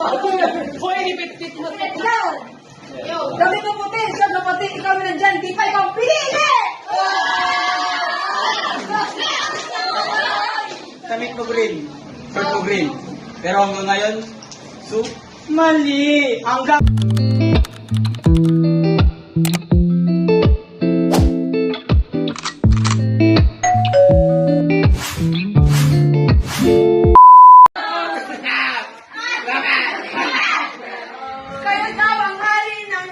Hoy, ipit-pit mo. Dami ko puti, siyang napati, ikaw na nandyan, di pa ikaw pinili! Tamik mo green. Short mo green. Pero hanggang ngayon, mali. Hanggang... Kayo daw ang hari ng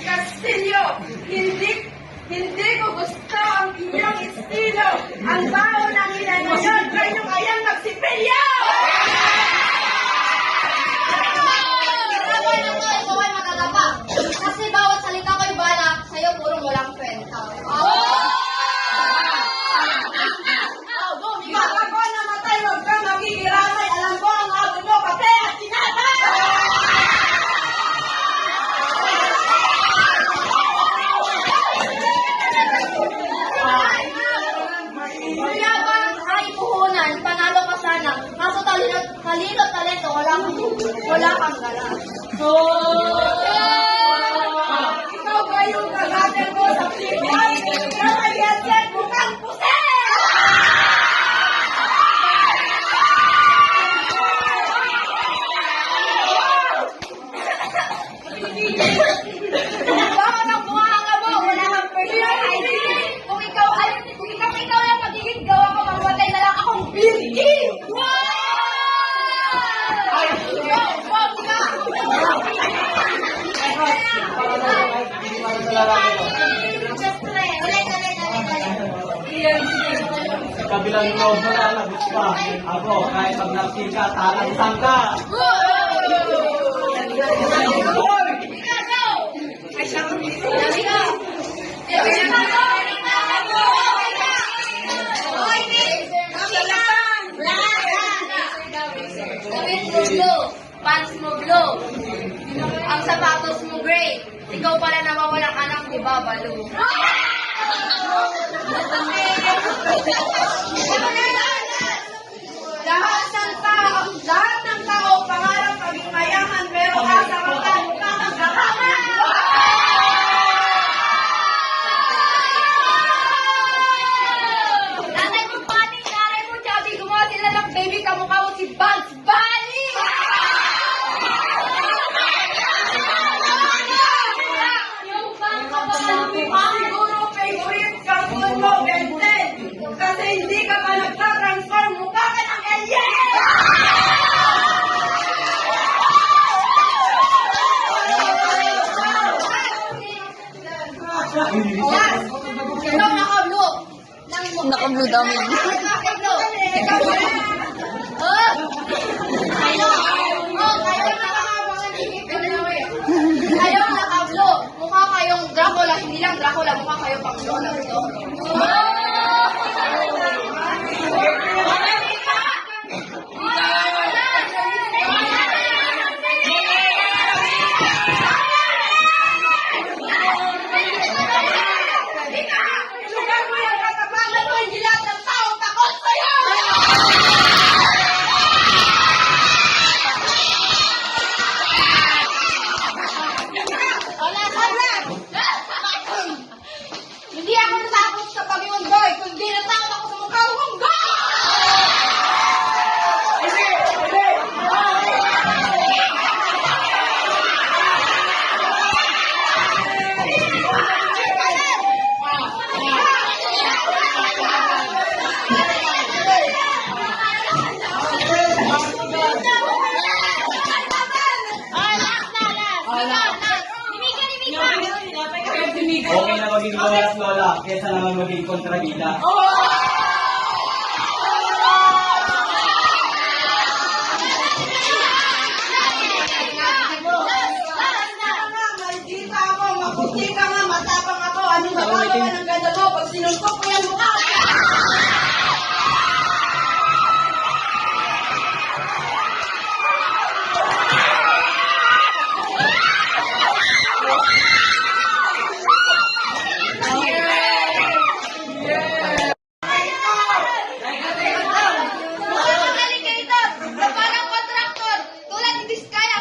Kastilyo. Hindi ko gusto ang inyong estilo. Ang baho ng ilan ngayon, kayo kayang magsipilyo! Ikaw ay matatapa. Kasi bawat salita ko'y balak, sa'yo purong walang kwenta. Pag ako namatay, huwag kang magigiramay. Alam ko ang abot mo, kape at tinatay! Kaya ba ay puhunan, panalo ka sana. Kaso talino talento, wala kang galang. Ikaw ba yung kagagal ko sa pilihan? Kamayansin mukhang puti! Bakit ang buhanga mo? Wala kang personal ID. Kung ikaw lang magiging gawa ko, mamatay na lang akong beauty! Sa kabilang loob mo lalabas pa. Ako, kahit pag naksin ka, talagsang ka. Pants mo blue. Ang sapatos mo gray. Ikaw pala nawawalang anak ni Babalu. Lahat ng tao pangarap maging mayaman pero asa ka mukha kang gahama! Nanay mo pati, nanay mo chubby, gumawa sila ng baby, kamukha mo si Bugs Bunny! Yung bang Siguro favorite cartoon mo, Benten! Kasi hindi ka pa nagtatransform, mukha ka ng alien! Ikaw naka-blue. Naka-blue daw, Mimi. Naka-blue. Kayo naka-blue. Mukha kayong Dracula. Hindi lang Dracula. Mukha kayong pang-Lola. Sugar mo yung katapangan mo, hindi lahat ng tao takot sa'yo! Hindi ako natakot sa Panginoon Boy, kundi natakot ako sa mukha mong God! Okay na maging lola's lola, kesa naman maging kontrabida. Maldita ako, maputi ka nga, matapang ako. Anong magagawa ng ganda mo pag sinuntok ko yan mukha? Magaling kayo ito! Parang kontraktor! Tulad ni Vizcaya,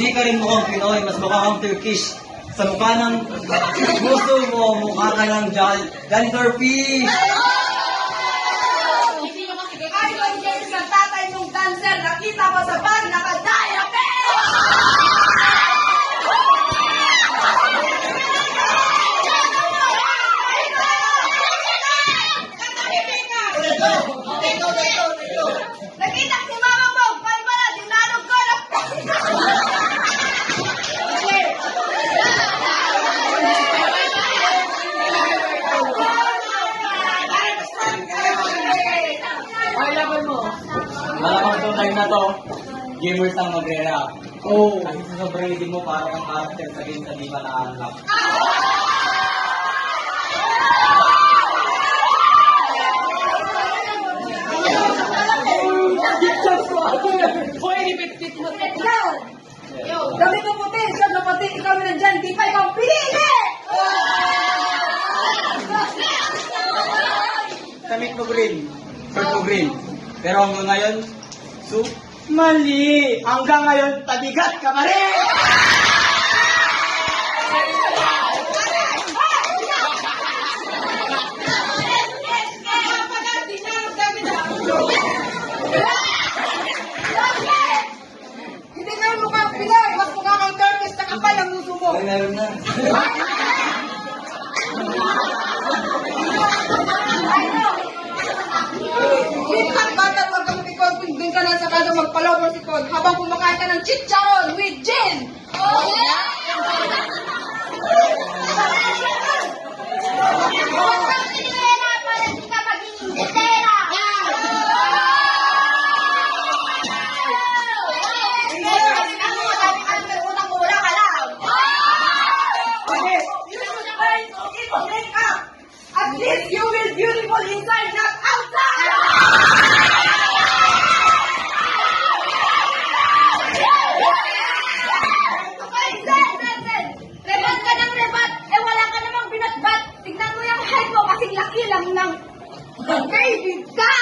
Hindi ka rin mukhang Pinoy, mas mukha kang Turkish. Sa mukha ng gusto mo, mukha ka ng Jellyfish. Ayon din sa tatay mong dancer, nakita ko sa bag, nakadayapin! Nakita si Mama mo, paano ba na, dinanong ko na. Ay, laban mo. Malamang itong time na to, gamers ang magre-rap. Oh. Kasi sa sobrang reading mo, parang ang character sa game sa di ba na-unlock. Hoy, inipitit mo. Dami ko potensya na pati ikaw na dyan, di pa ikaw pinili! Tamik mo green, short mo green. Pero hanggang ngayon, mali! Hanggang ngayon, tabigat ka pa rin! Hindi ka mukhang Pinoy, mas mukha kang Turkish na kapal ang uso mo. Ay, meron na. Lipat bata pag kang tikod, doon ka na sa kado magpalaw si Kod habang kumakain ka ng chicharon with gin. Huwag kang sinira para di ka maging indetera. At least you will beautiful inside, not outside! Rebat ka ng rebat, eh wala ka namang binatbat. Tignan mo yung height mo, kasing laki lang ng baby ka!